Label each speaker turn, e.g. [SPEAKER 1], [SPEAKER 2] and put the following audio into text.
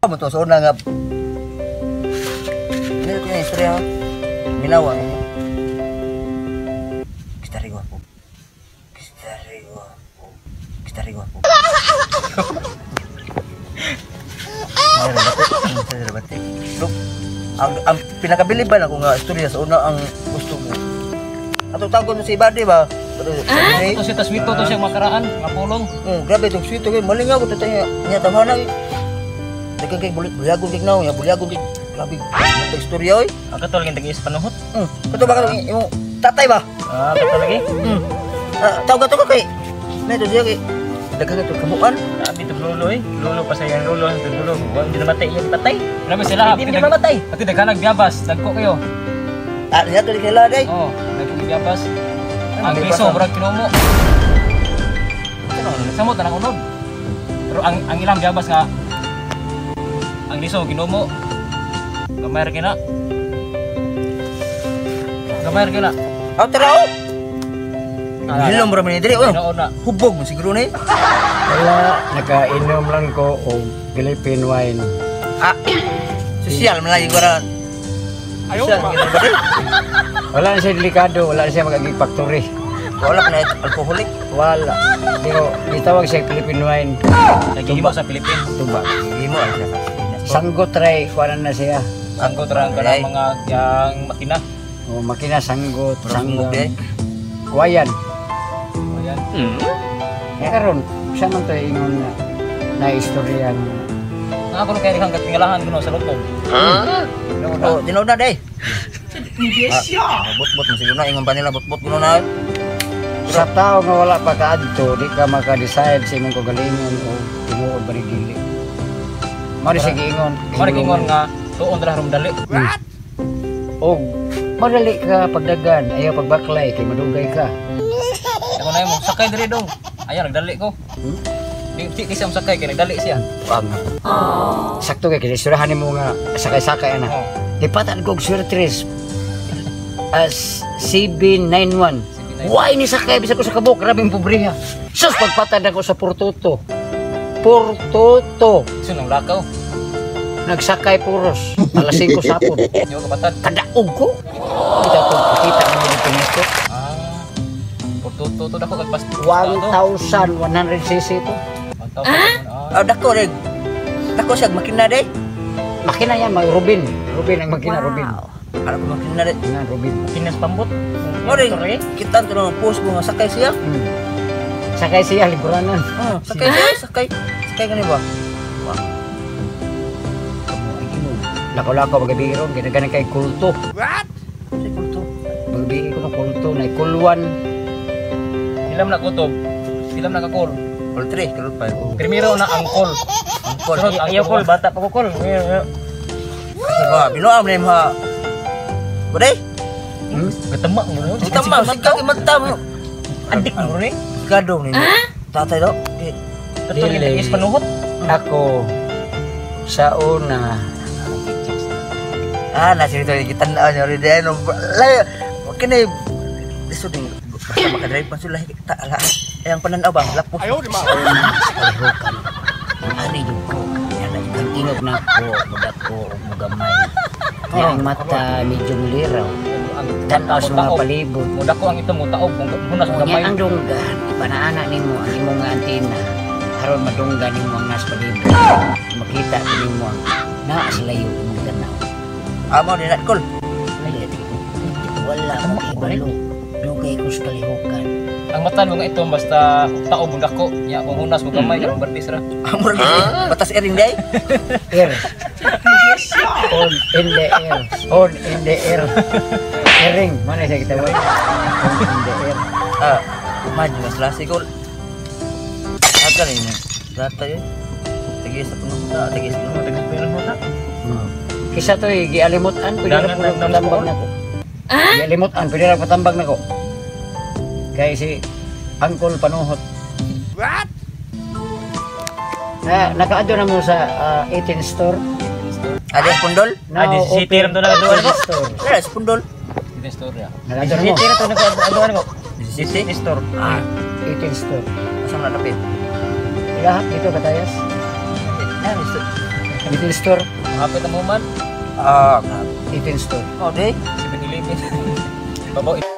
[SPEAKER 1] Mo to sa una nga. Ini ko yung istorya. Minawa ini. Kita rin guwapo. Look, ang pinakabiliban ako nga istorya sa una ang gusto mo. Atong tagon si Ibadi ba?
[SPEAKER 2] Ito si Taswito to siyang makaraan, mapulong.
[SPEAKER 1] Grabe itong sweet okay. Maling ako tatay niya tamana. Dagan kay bulyagon kay naw, bulyagon kay grabe. Ang istorya oy.
[SPEAKER 2] Ang katol yung tagis panuhot.
[SPEAKER 1] Kato ba yung tatay ba?
[SPEAKER 2] Katol lagi.
[SPEAKER 1] Tawag ka kay. Neto diya kay dagan ito kamuan.
[SPEAKER 2] Sabi ito lulo eh. Lulo pa sa yan lulo. Hindi namatay yung tatay. Grabe sila.
[SPEAKER 1] Hindi na mamatay.
[SPEAKER 2] Pati dagan nagbiyabas. Dagko kayo.
[SPEAKER 1] Niya to di kaila day.
[SPEAKER 2] Oo. Nagbiyabas. Ang liso, murag kinumo. Samot na unod. Pero ang ilang biyabas nga ang liso kinumo. Gamay ra kina.
[SPEAKER 1] Tara oh. Hilom ra man diri oh. Hubog mo siguro ni.
[SPEAKER 3] Wala, nakainom lang ko og Philippine wine.
[SPEAKER 1] Sosyal man lagi ko ra. Ayaw ba?
[SPEAKER 3] Wala na siya delikado, wala na siya magaging factory.
[SPEAKER 1] Wala ka na alcoholic.
[SPEAKER 3] Wala. Pero gitawag siya Philippine wine.
[SPEAKER 2] Naghihimo sa Pilipinas.
[SPEAKER 3] Tuba.
[SPEAKER 1] Himo ay sa.
[SPEAKER 3] Sanggot try, kuwanan na siya.
[SPEAKER 2] Sanggot ra ka ng mga yang makina.
[SPEAKER 3] O makina sanggot,
[SPEAKER 1] Sanggot eh.
[SPEAKER 3] Kuwayan.
[SPEAKER 2] Ayan.
[SPEAKER 3] Ya karon, siya man to ingon na istorya nga.
[SPEAKER 2] Ako nung kaya kang katingalahan ko sa lutong.
[SPEAKER 1] Oh, tinood na day. Bot-bot mo siguro na ingon pa nila bot-bot kuno na.
[SPEAKER 3] Sa tao nga wala pa kaadto, di ka maka-decide sa imong kagalingon o tinuod ba ni dili. Mari sige ingon.
[SPEAKER 2] Mari ingon nga tuon ra rum dali.
[SPEAKER 3] Og madali ka pagdagan, ayaw pagbaklay kay madugay ka.
[SPEAKER 2] Ako na mo sakay diri dong. Ayaw nagdali ko. Di siya sakay kay nagdali siya.
[SPEAKER 3] Wag. Sakto kay kisurahan nimo nga sakay-sakay ana. Lipatan ko og surtres. As CB91. Why ni sakay bisa ko sa kabuk, grabing pobrehya. Sus pagpatad ako sa Portoto.
[SPEAKER 2] Sino nang lakaw?
[SPEAKER 3] Nagsakay puros. Alas 5 sapon.
[SPEAKER 2] Yo kapatad.
[SPEAKER 3] Kadaog ko. Kita mo dito nito.
[SPEAKER 2] Portoto to dako kag pas
[SPEAKER 3] 1,100 cc to.
[SPEAKER 1] Dako rig. Dako siya makina day.
[SPEAKER 3] Makina yan, may Rubin. Rubin ang makina, Rubin.
[SPEAKER 1] Ano ko makina day?
[SPEAKER 3] Nga, Rubin.
[SPEAKER 2] Pinas pambot.
[SPEAKER 1] Mo rig. Kita to ng post mo nga sakay siya.
[SPEAKER 3] Sakay siya, liburanan.
[SPEAKER 1] Sakay siya, sakay. Sakay kani ba?
[SPEAKER 3] Lako-lako magabiron, ginaganan kay kulto.
[SPEAKER 1] What? Say kulto.
[SPEAKER 3] Magabirin ko ng kulto, na kulwan.
[SPEAKER 2] Ilam na kutob. Ilam na kakol.
[SPEAKER 1] Kul 3, kul 5.
[SPEAKER 2] Primero na angkol.
[SPEAKER 1] Angkol.
[SPEAKER 2] Ang iyo kol bata pa ko kol.
[SPEAKER 1] Ba, binuam na mo. Bude?
[SPEAKER 2] Ketema mo.
[SPEAKER 1] Tama, sigag imanta mo.
[SPEAKER 2] Adik mo ni.
[SPEAKER 1] Gado ni. Tatay do.
[SPEAKER 2] Betul ini is panuhot.
[SPEAKER 3] Ako, sa una,
[SPEAKER 1] Nasirito kita na nyo rin din. Layo, kini liso din. Basta makadrive pa sila. Ayang pananaw ba? Lapos.
[SPEAKER 3] ayaw di ma. Kalihukan. Ani yung ko. Yan na ikang tingog na ko, mudak ko, mugamay. Yang mata medyo liraw. Tanaw sa mga palibot.
[SPEAKER 2] Mudak ko ang ito mo taog. Hunas mo gamay.
[SPEAKER 3] Ang dunggan, ipanaana nimo ang imong nga antina. Haron madunggan nimo ang nas palibot. Makita nimo ang naa sa layo imong tanaw.
[SPEAKER 1] Amo din at kul.
[SPEAKER 3] Wala mo ibalo. Dugay ko sa kalihukan.
[SPEAKER 2] Ang mata mo nga ito basta taog mudak ko. Ya kung hunas mo gamay kanang bardis ra.
[SPEAKER 1] Amo rin. Batas ering day.
[SPEAKER 3] Air. On in the air. On in the air. Airing. Mana saya kita buat? On in the air.
[SPEAKER 1] Maju mas lasi kul. Apa ini? Data yun. Tigis sa puno. Tigis puno.
[SPEAKER 3] Kisa to gialimutan pwede ra patambag nako. Gialimutan pwede ra patambag nako. Kay si Angkol Panuhot.
[SPEAKER 1] What?
[SPEAKER 3] Nakaadto na mo sa 18 store.
[SPEAKER 1] Ada spundol?
[SPEAKER 2] Di city ram to na doon ko.
[SPEAKER 3] Store.
[SPEAKER 1] Ada spundol.
[SPEAKER 2] Di store ya.
[SPEAKER 3] Nakaadto na mo.
[SPEAKER 2] City ra to na doon ko.
[SPEAKER 1] Di city
[SPEAKER 2] Store.
[SPEAKER 3] 18 store.
[SPEAKER 1] Asa na lapit?
[SPEAKER 3] Lahat dito katayas. Retail store.
[SPEAKER 2] Hapit na mo man.
[SPEAKER 1] Ah, grabe.
[SPEAKER 3] Retail store.
[SPEAKER 1] Oh, di.
[SPEAKER 2] 7-Eleven. Babaw.